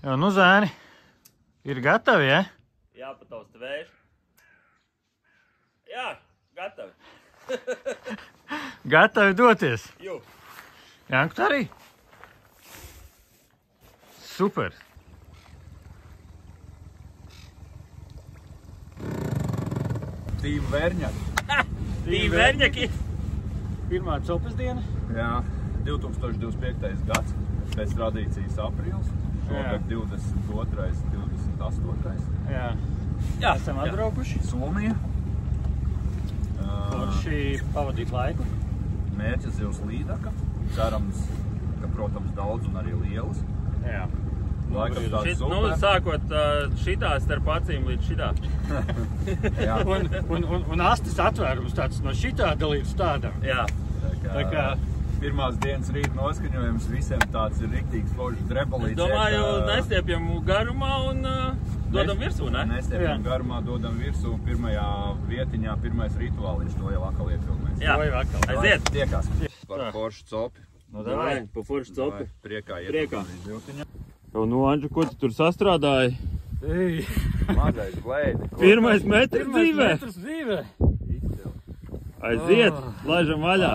Jā, nu zēni, ir gatavi, ja? Jāpatausta vējš. Jā, gatavi. Gatavi doties? Jū. Janku tā arī? Super. Tīm Vērņaki. Tīm Vērņaki. Pirmā copas diena? Jā, 2025. gads, pēc tradīcijas aprīls. Šogad 22. 28. Jā. Jā, Esam atbraukuši. Somija. Forši pavadīt laiku. Mērķis zivs līdaka. Cerams, ka, protams, daudz un arī lielas. Jā. Laikam tāds Nu, super. sākot šitā starp acīm līdz šitā. Jā. Un astes atvērums tāds no šitā līdz tādam. Jā. Tā kā Pirmās dienas rīta noskaņojums visiem tāds ir riktīgs foršs drebelīts. Domāju, nestiepjam garumā un dodam virsū, ne? Nestiepjam garumā, dodam virsū pirmajā vietiņā, pirmais rituāliņš, to jau atkal iefilmēs. Jā, to jau atkal. aiziet. Tiekās par foršu copi. Nu, davai, pa foršu copi. Priekā Priekā. iefilmēs. Nu, Andžu, ko tu tur sastrādāji? Ei. Mazais blēdi. Pirmais metrs dzīvē. Metrs dzīvē. Aiziet, laižam vaļā.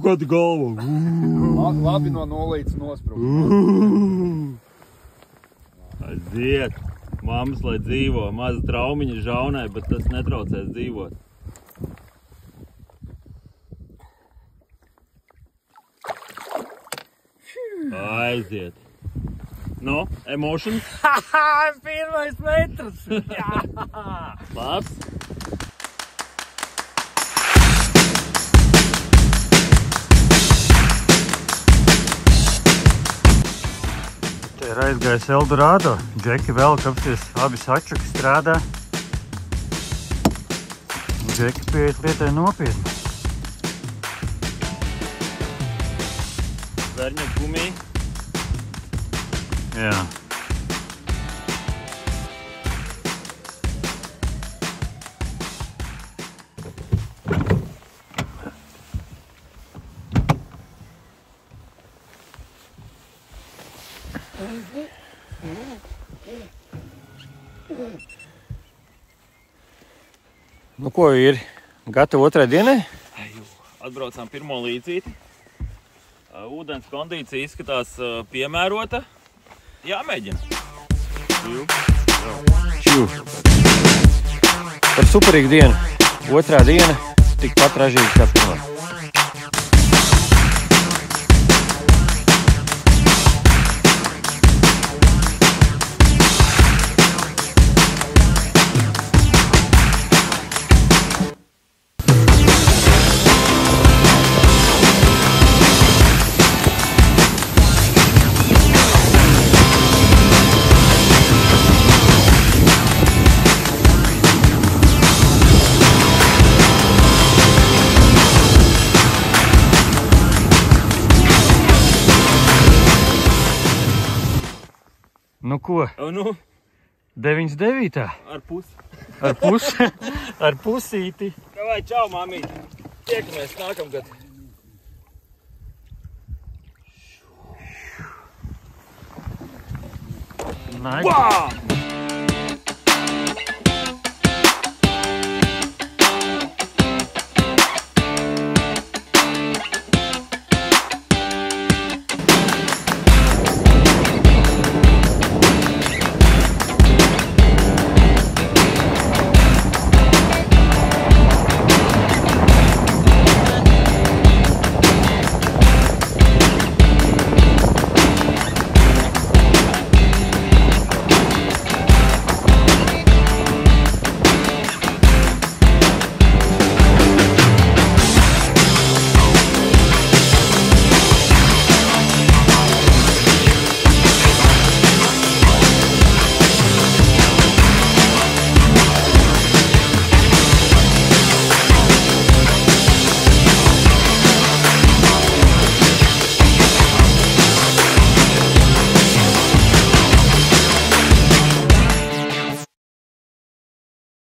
Kāda galva. Labi no nolīdz nosprūst. Aiziet. Mammas, lai dzīvo. Maza traumiņa žaunai, bet tas netraucēs dzīvot. Aiziet. Nu, emotions? Haha, pirmais metrs. Jā. Labs. Te ir aizgājis Eldorado. Džeki vēl kapsies, abi sačuki strādā. Džeki pieiet lietai nopietni. Vērņa gumija. Jā. Nu ko ir? Gatavi otrai dienai? Atbraucām pirmo līdzīti. Ūdens kondīcija izskatās piemērota. Jāmēģina. Ču. Par superīgu dienu. Otrā diena tikpat ražīga kā pirmā. Nu ko? Nu, 99. ar pusi. Ar pusīti. Davai, čau, mamīt. Tiekamies nākamgad. Nice.